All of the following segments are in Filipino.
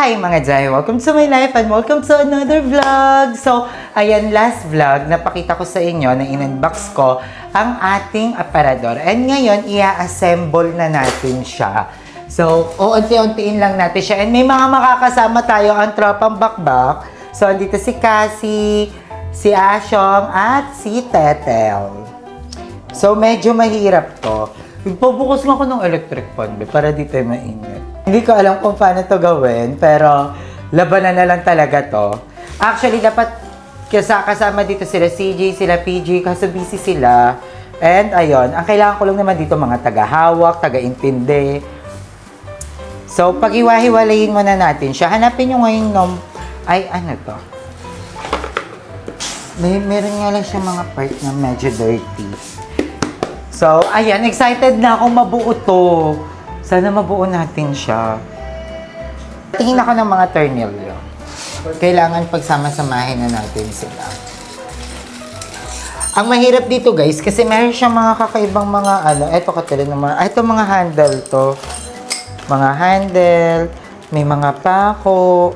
Hi mga Jai! Welcome to my life and welcome to another vlog! So, ayan, last vlog, napakita ko sa inyo na in-unbox ko ang ating aparador. And ngayon, i-assemble na natin siya. So, unti-untiin lang natin siya. And may mga makakasama tayo ang tropang bakbak. So, andito si Cassie, si Asyong, at si Tetel. So, medyo mahirap to. Nagpabukas nga ako ng electric fan para di tayo mainit. Hindi ko alam kung paano to gawin, pero labanan na lang talaga to. Actually, dapat kasama dito sila CJ, sila PG, kaso busy sila. And ayun, ang kailangan ko lang naman dito mga tagahawak, taga-intindi. So, pag-iwahiwalayin muna natin siya. Hanapin nyo ngayon ay, ano to? Meron nga lang siya mga part na medyo dirty. So, ayan, excited na akong mabuo to. Sana mabuo natin siya. Tingin ako ng mga tornilyo. Kailangan pagsama-samahin na natin sila. Ang mahirap dito guys, kasi meron siyang mga kakaibang mga eto katulad ng mga, ito mga handle to. Mga handle, may mga pako.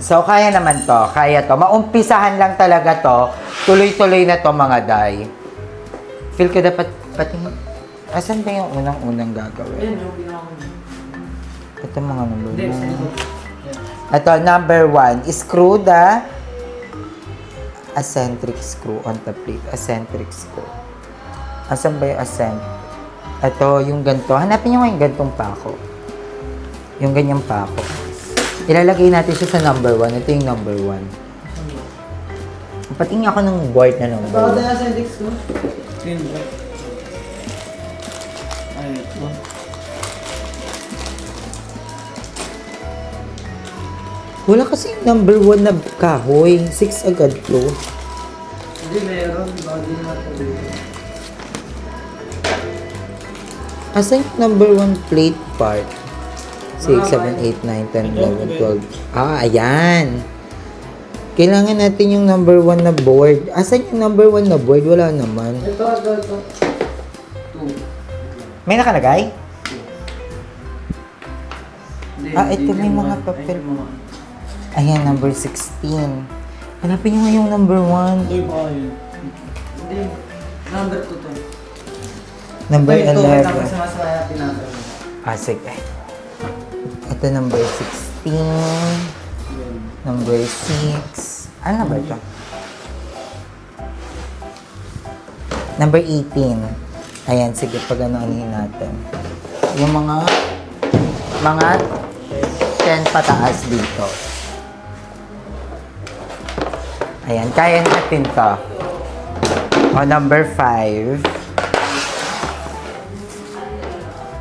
So, kaya naman to. Kaya to. Maumpisahan lang talaga to. Tuloy-tuloy na to mga day. Feel ko dapat pati... Asan ba yung unang-unang gagawin? Ayan, yung ginawa ko. Ito mga number 1. Ito, number 1. Screw the eccentric screw on the plate. Eccentric screw. Asan ba yung eccentric? Ito, yung ganito. Hanapin nyo nga yung gantong pako. Yung ganyang pako. Ilalagay natin siya sa number 1. Ito yung number 1. Patingin ako ng board na number 1. Baka na sa index ko? Yun ba? Ay, ito. Wala kasi yung number 1 na kahoy. 6 agad to. Hindi, meron. Baka di na ito. Asan yung number 1 plate part? 6, 7, 8, 9, 10, 11, 12. Ah, ayan. Kailangan natin yung number 1 na board. Asan yung number 1 na board? Wala naman. Ito. 2. May nakalagay? Hindi, Ito may mga papel. Ayan, number 16. Hanapin nyo nga yung number 1. Hindi ba yun? Hindi. Number 2 to. Number Ito, 11. tapos sumasama natin number. Sige. Ito number 16. Number 6. Ano ba ito? Number 18. Ayan, sige, pag-ano-anuhin natin. Yung mga 10 pataas dito. Ayan, kaya natin to. O, number 5.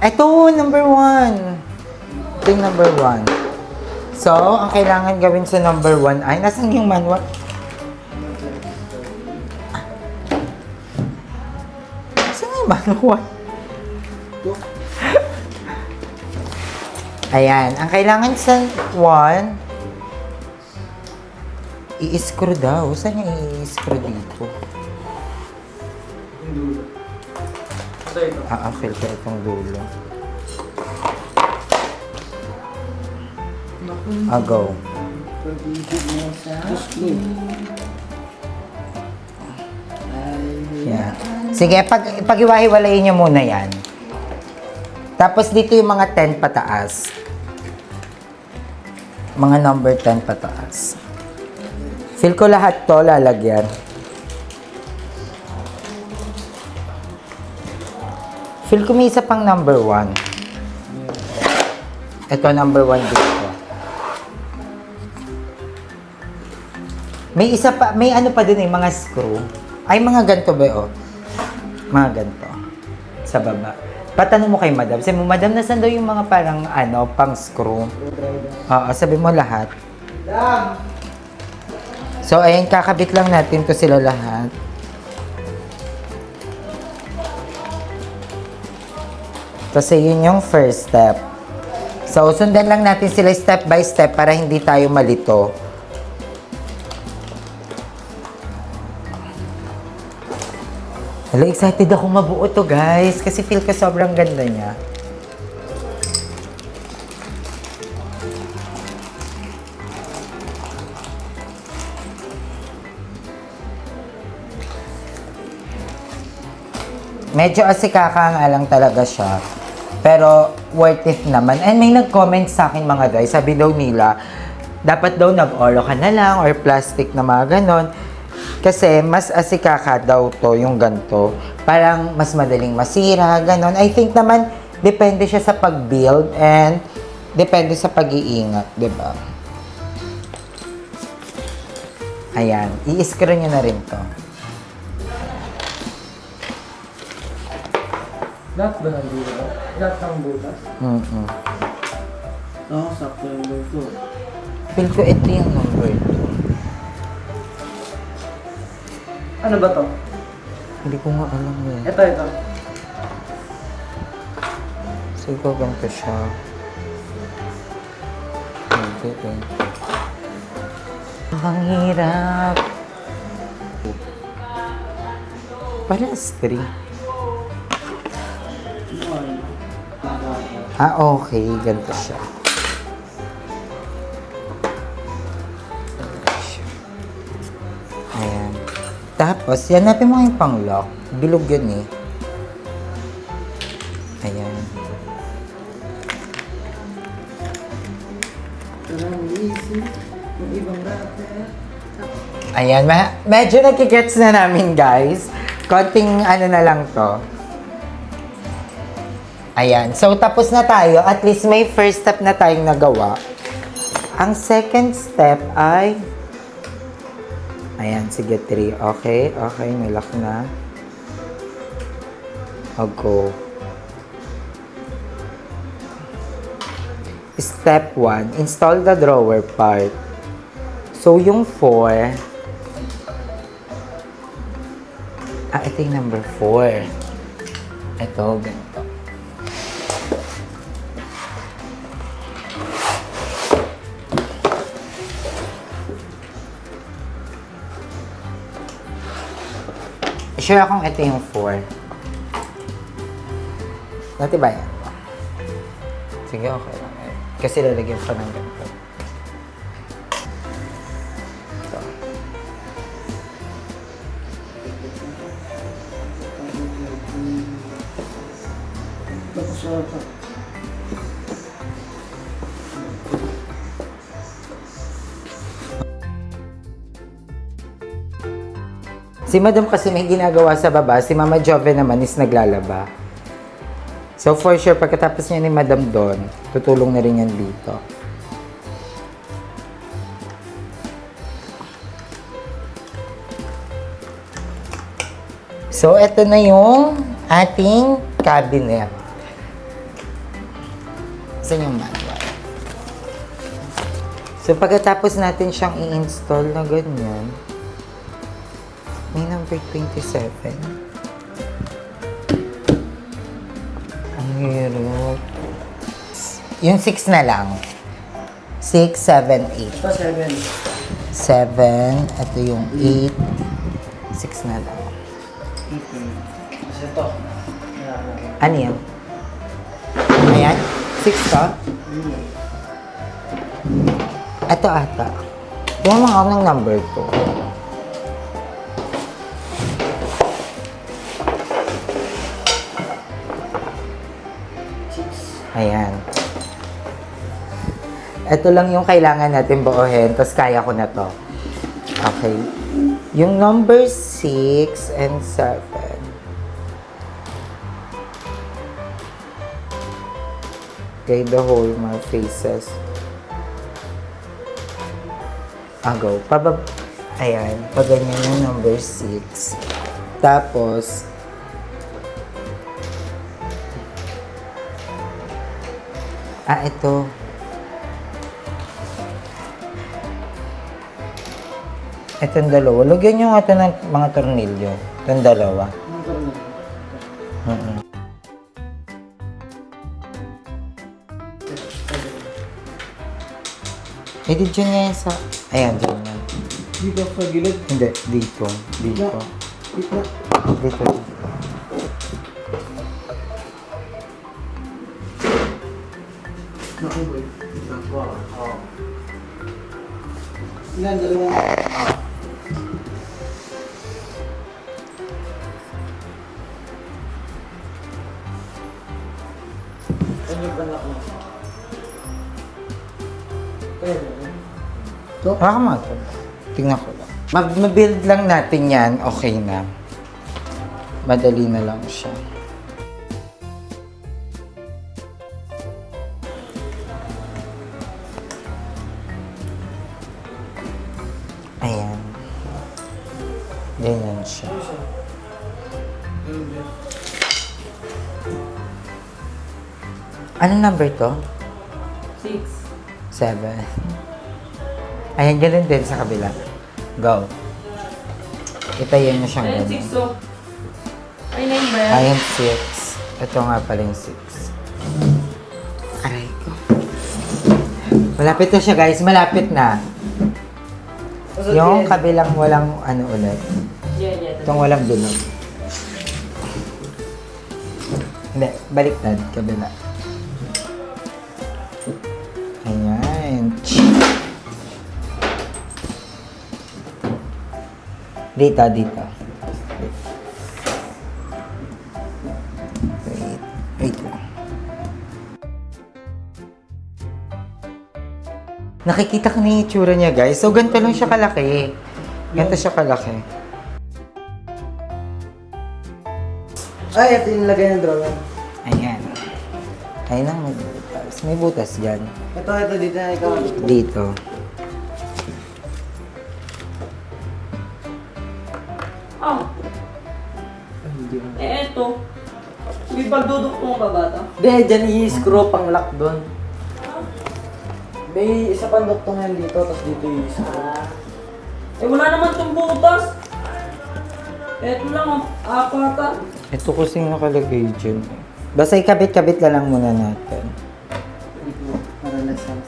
Ito, number 1. Ito yung number 1. So, ang kailangan gawin sa number 1 ay, nasan yung manual? Nasan yung manual? Ayan, ang kailangan sa 1, i-screw daw. Saan yung i-screw dito? Yung dulo. Ito. Feel ko itong dulo. Go. Yeah. Sige, pag-iwahiwalayin nyo muna yan. Tapos dito yung mga 10 pataas. Mga number 10 pataas. Feel ko lahat to lalagyan. Feel ko may isa pang number 1. Ito number 1 dito. May isa pa, may ano pa din mga screw. Ay, mga ganito ba Mga ganito. Sa baba. Patanong mo kay madam. Sabi mo, madam, nasan daw yung mga parang pang screw? Oo, sabi mo lahat. So, ayan, kakabit lang natin to sila lahat. Kasi yun yung first step. So, sundan lang natin sila step by step para hindi tayo malito. Hello, excited ako mabuo to guys. Kasi feel ko sobrang ganda niya. Medyo asikaka nga lang talaga siya. Pero worth it naman. And may nag-comment sa akin mga guys, sabi daw nila, dapat daw nag-oro ka na lang or plastic na mga ganon. Kasi mas asikaka daw to yung ganto. Parang mas madaling masira, ganon. I think naman, depende siya sa pag-build and depende sa pag-iingat, di ba? Ayan, i-screw nyo na rin to. Lahat ba ng butas? Lahat ng butas? Oo, sakto yung luto. Feel ko ito yung number 2. Ano ba to? Hindi ko nga alam eh. Ito. Siguro ganito siya. Hindi eh. Ang hirap. Palastri. Ah, okay. Ganito siya. Ayan. Tapos, yan natin mo yung pang-lock. Bilog yun eh. Ayan. Parang easy. Yung ibang wrapper. Ayan. Medyo nagkikets na namin, guys. Konting ano na lang to. Ayan. So, tapos na tayo. At least may first step na tayong nagawa. Ang second step ay... Ayan, sige, 3. Okay, may lock na. I'll go. Step 1, install the drawer part. So, yung 4... ito yung number 4. Ito, ganito. Sure akong ito yung 4. Dati ba yan? Sige, okay lang. Kasi lalagyan pa ng ganito. Ito. Tapos ito. Si Madam kasi may ginagawa sa baba, si Mama Jove naman is naglalaba. So for sure, pagkatapos niya ni Madam doon, tutulong na rin yan dito. So eto na yung ating cabinet. Saan yung manual? So pagkatapos natin siyang i-install na ganyan, may number 27. Ang hirap. Yung 6 na lang. 6, 7, 8. Ito 7. 7. Ito yung 8. 6 na lang. Kasi ito. Ano yan? Ayan? 6 to? Ito ata. Yung mga ako ng number 2. Ayan. Ito lang yung kailangan natin buuhin, tapos kaya ko na to. Okay. Yung number 6 and 7. Okay, the whole mga faces. Go. Ayan. Paganyan yung number 6. Tapos, ito. Itong dalawa. Lagyan nyo nga ito ng mga tornilyo. Itong dalawa. Dito dyan nga yan sa... Ayan, dyan yan. Dito sa gilid. Hindi, dito. Dito. Dito. Dito. Naku boy. Wow. Ilan, dalawa. Baka mo ito. Tingnan ko lang. Mag-build lang natin yan, okay na. Madali na lang siya. Ayan. Ganyan siya. Anong number to? 6. 7. Ayan, ganun din sa kabila. Go. Itayin mo siyang Ayun, ganun. 6 to. Ay, 9 ba yan? Ayan, 6. Ito nga pala yung 6. Aray ko. Malapit na siya, guys. Malapit na. Yung kabilang walang ano ulit. Yeah. Itong walang bilog. Hindi, baliktad. Kabila. Ayan. Dito. Wait lang. Nakikita ko na yung itsura niya, guys. So, ganito lang siya kalaki. Ganito siya kalaki. Ay, ito yung lagay ng drawer. Ayan. Ayan lang, may butas. May butas dyan. Ito, dito na ikaw. Dito. Ah. Eto. May pagdudukong ba bata? Hindi, dyan i-screw pang lock doon. May isa pang duktong yan dito, tapos dito i-screw. Eh, wala naman itong butas. Eto lang, apata. Ito kasing nakalagay dyan. Basta ikabit-kabit na lang muna natin. Para nagsas.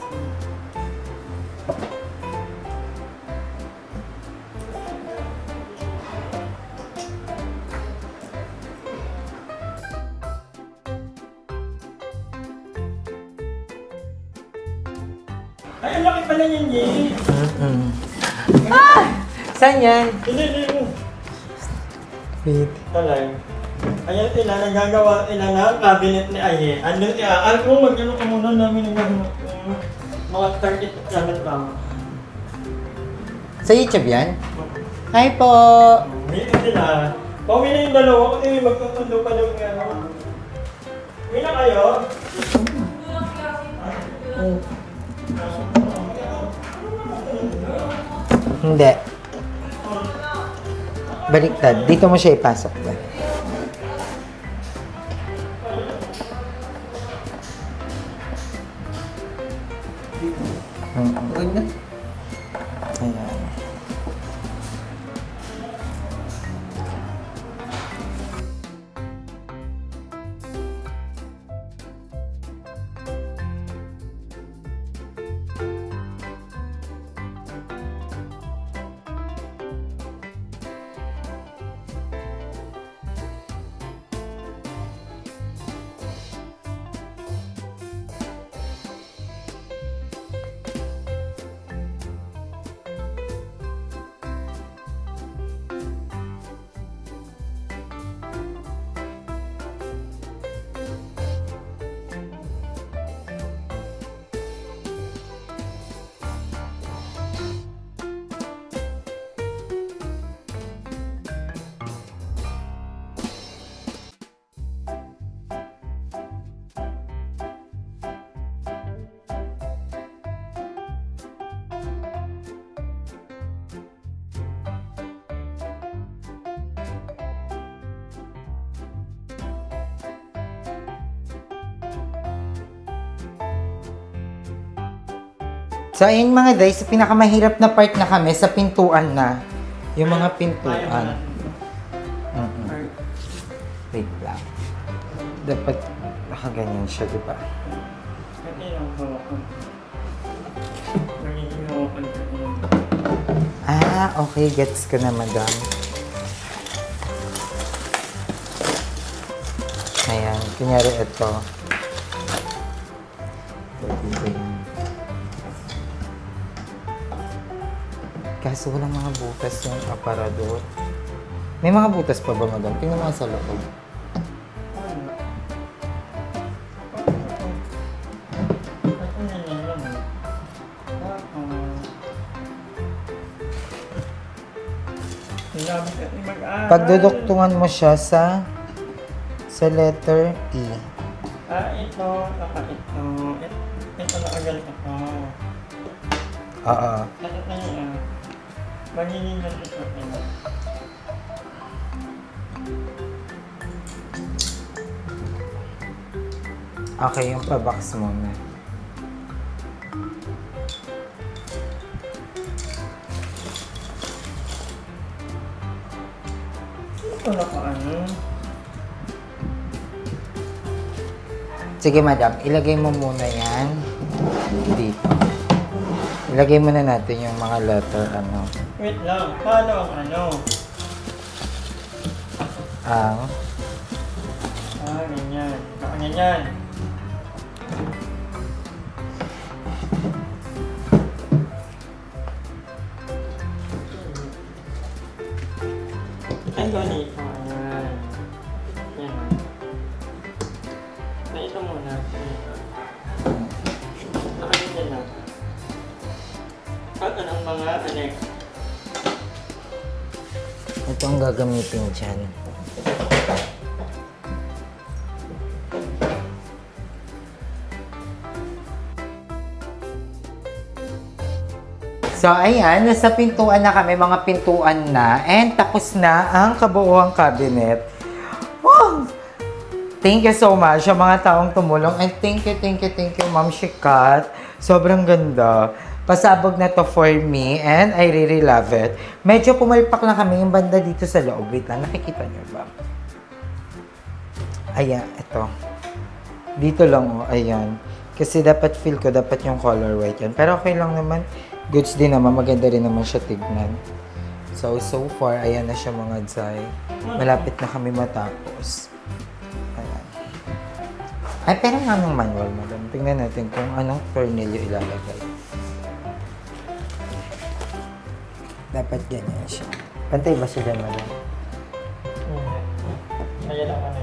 Ay, ang laki pala niyan, Jay. Saan yan? Hindi. Wait. Talay. Ayan sila, nagagawa sila ng cabinet ni Aye. Andun siya, alam mo, mag-ano ka muna namin nagagawa. Mga 30 cabinet lang. Sa YouTube yan? Hi po! Dito sila. Pauwi na yung dalawa kasi magkakando pa daw nga. Uwi na kayo? Hindi. Baliktad. Dito mo siya ipasok ba? Ganyan. Ayan. So, ayun mga guys, sa pinakamahirap na part na kami, sa pintuan na. Yung mga pintuan. Wait lang. Dapat nakaganyan siya, di ba? Ito yung hawakan. Nagiging hawakan ko yun. Ah, okay. Gets ko na, madam. Ayan. Kunyari ito. Dito yan. Kaso walang mga butas yung aparador. May mga butas pa ba, madam? Tingnan mo nga sa loob. sabi ko, mag-aaral. Pagduduktungan mo siya sa letter E. Ito, saka ito. Ito na agad ito. Oo. Ito tayo. Magiging ganito ito. Okay, yung pa-box muna. Ito na ka ano. Sige, madam. Ilagay mo muna yan dito. Ilagay muna natin yung mga letter, ano. Wait lang, paano ang ano? Ang Ganyan. Ganyan. Ay, ganito. Ayan. Yan. Ito muna. Nakaganyan lang. At ang mga anek. ito ang gagamitin dyan. So, ayan, nasa pintuan na kami, mga pintuan na, and tapos na ang kabuuang cabinet. Wow! Thank you so much sa mga taong tumulong, and thank you, Ma'am Shikat. Sobrang ganda. Pasabog na to for me, and I really love it. Medyo pumalpak na kami yung banda dito sa loob. Wait lang, nakikita niyo ba? Ayan, ito. Dito lang, oh, ayan. Kasi dapat feel ko, dapat yung color white yan. Pero okay lang naman. Goods din naman, maganda rin naman siya tignan. So far, ayan na siya mga Zay. Malapit na kami matapos. Ayan. Ay, pero nga ng manual, madam. Tingnan natin kung anong tornilyo ilalagay. Dapat ganyan siya. Pantay ba siya dyan, madam? Ayan lang ano.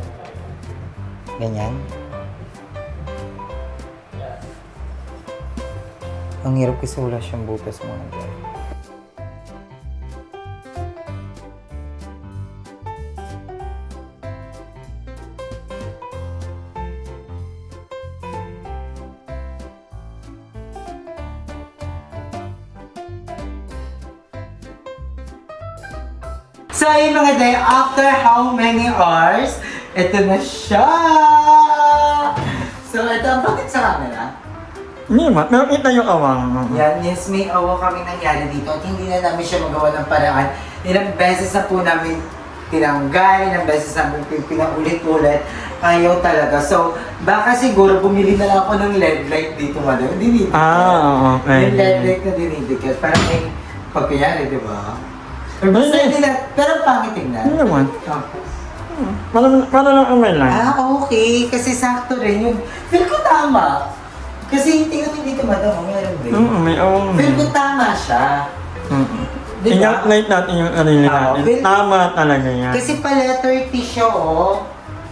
Ganyan? Ang hirap kasi wala siyang butas mga Zay. So, ayun mga day, after how many hours, ito na siya! So, ito ang bakit sa camera? Hindi ba? Pero kita yung awang. Yan, yes, may awa kami nangyari dito at hindi na namin siya magawa ng paraan. Ilang beses na po namin tinanggal, ilang beses namin pinaulit-ulit. Ayaw talaga. So, baka siguro bumili na lang ako ng LED light dito, madam. Dinidikit. Okay. Yung LED light na dinidikit. Parang may pagkayari, di ba? Pero Hindi. basta nila, pero pangit tingnan. Hindi naman. Oh. Para lang umay lang. Okay. Kasi sakto rin yung... Feel ko tama. Kasi tingnan mo dito, madam. Meron din. May awang. Feel ko tama siya. Diba? I-light natin yung arili Oo, natin. Bill- Tama talaga yan. Kasi pa letter T siya, oh.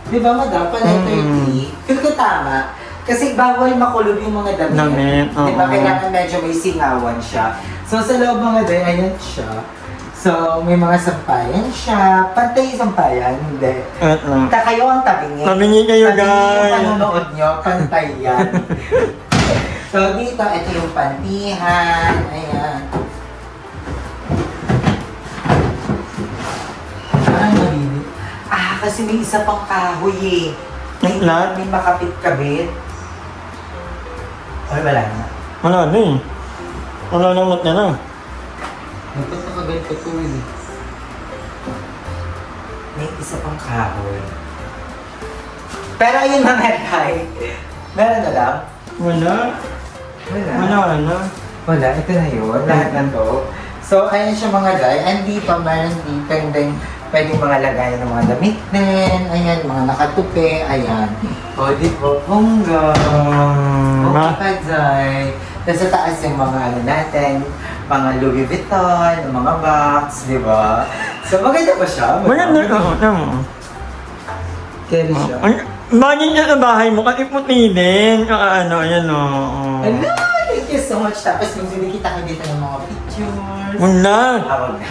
Di ba, madam? Pa letter T. Feel ko tama. Kasi bawal makulog yung mga damit. Damit, Di ba? oo. Kailangan medyo may singawan siya. So, sa loob mga day, ayan siya. So, may mga sampayan siya. Pantay yung sampayan, hindi. At lang. Kayo ang tabingi. Tabingi kayo, Tabingi guys. yung panonood nyo, pantay yan. So, dito, ito yung pantihan. Ayan. Parang malilit. Kasi may isa pang kahoy eh. Yung lahat? May makapit-kabit. Ay, wala na. Wala na eh. Wala nang mat na. Dapat nakaganito to eh. May isa pang kahoy. Pero ayun mga tay. Meron na lang? Wala. Wala. Na. Wala, ito na yun. Lahat na to. So, ayan siya mga day. And di pa, meron dito. And then, pwedeng mga lagayan ng mga damit din. Ayan, mga nakatupi. Ayan. O, di po. Bongga. Okay pa, Zay. Tapos sa taas yung mga ano natin. Mga Louis Vuitton, mga box, di ba? So, maganda ba siya? Maganda. Oo, tama. Carry siya. Bagay niya sa bahay mo kasi puti din. Ano, ayan o. Hello! Thank you so much. Tapos, magbibigay kita dito ng mga pictures. Wala. Tawag na.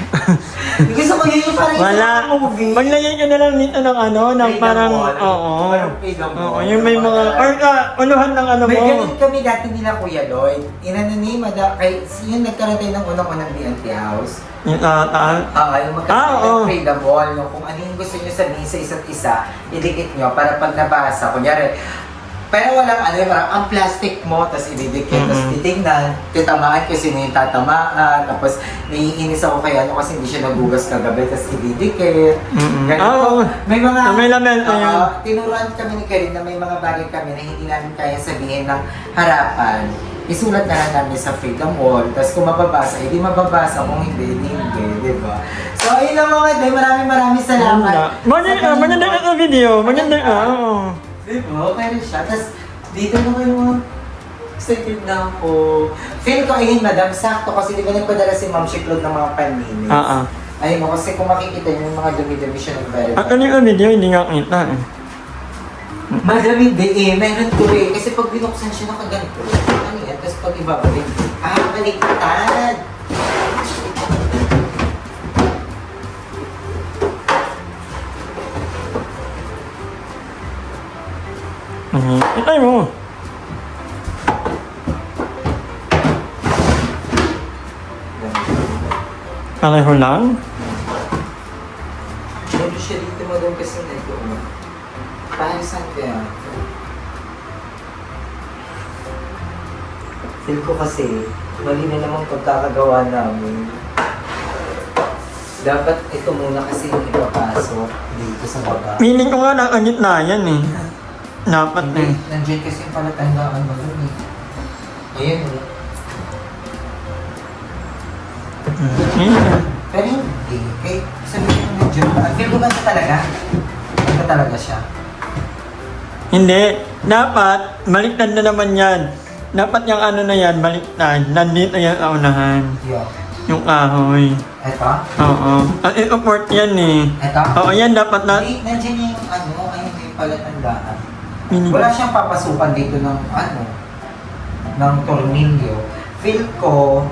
Gusto ko yun yung parang Wala. yung movie. Maglagay ka na lang dito ng ano, ng Freedom parang, Wall. oo. Parang Freedom Oo, Wall. yung may mga, or uluhan ng ano May mo. ganun kami dati nila Kuya Lloyd. Inano ni kay yung nagkaroon tayo ng unang-unang BNT house. Yung taas. Yung magkaroon oo. ng freedom wall. No? Kung ano yung gusto nyo sabihin sa isa't isa, idikit nyo para pag nabasa. Kunyari, pero walang ano, parang ang plastic mo, tapos ididikit, tapos titignan, titamaan ko sino yung tatamaan, tapos naiinis ako kay ano kasi hindi siya nagugas kagabi, tapos ididikit. Ganun. Oo. May mga, May laman pa yun. tinuruan kami ni Karin na may mga bagay kami na hindi namin kaya sabihin ng harapan. Isulat na lang namin sa freedom wall, tapos kung mababasa, hindi mababasa, kung hindi, di ba? So, ayun lang mga day, maraming salamat. Maganda ka video. Maganda ka, oo. Diba? Okay rin siya. Tapos, dito na kayo, excited na ako. Feel ko, ayun, madam, sakto kasi di ba nagpadala si Ma'am Shiklod ng mga panlinis? Oo. Ayun mo, kasi kung makikita yung mga dumi-dumi siya nagbayad. Ano yung video, hindi nga kita eh. Madam, hindi eh. Meron to eh. Kasi pag binuksan siya, nakaganto. Ano yan? Tapos pag ibabalik, baliktad. Itay mo. Pareho lang? Meron siya dito, madam, kasi nito. Paano saan kaya? Feel ko kasi, mali na naman pagkakagawa namin. Dapat ito muna kasi yung ipapasok dito sa baba. Meaning ko nga nasa gitna yan eh. Dapat eh. Hindi, nandiyan kasi yung palatandaan mo dun eh. Ayun eh. Pero hindi. Kahit sabihin mo nandiyan pa. Feel ko ba ito talaga? Ito talaga siya. Hindi. Dapat, baliktad na naman yan. Dapat yung ano na yan, baliktad. Nandito yan sa unahan. Yo. Yung kahoy. Ito? Oo. Ang i-support yan eh. Ito? Oo, yan dapat na... Hindi, nandiyan yung ano, ayun yung palatandaan. Meaning, Wala siyang papasukan dito ng ano, ng tornilyo. Feel ko,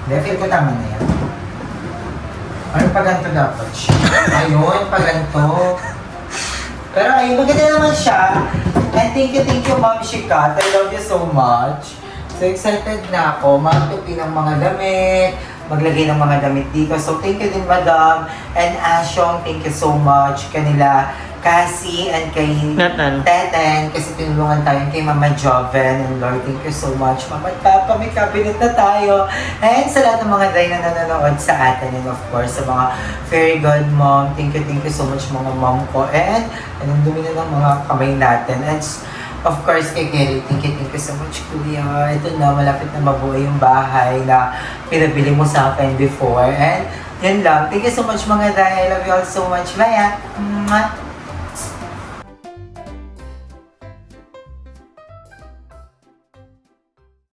hindi, feel ko tama na yan. Ano pa ganito dapat siya? Ayun, pa ganito. Pero ayun, maganda naman siya. And thank you, Ma'am Shikat. I love you so much. So excited na ako. Magtupi ng mga damit, maglagay ng mga damit dito. So thank you din, Madam. And Ashong, thank you so much. Kanila, Cassie, and kay Teten. Teten, kasi tinulungan tayo kay Mama Joven. And Lord, thank you so much. Mama at Papa, may cabinet na tayo. And sa lahat ng mga day na nanonood sa atin. And of course, sa mga Fairy God Mom, thank you so much mga mom ko. And anong dumi na ng mga kamay natin. And of course, kay Kerry, thank you so much, Kuya. Ito na, malapit na mabuhay yung bahay na pinabili mo sa akin before. And yun lang. Thank you so much mga day. I love you all so much. Bye, ah. Mwah.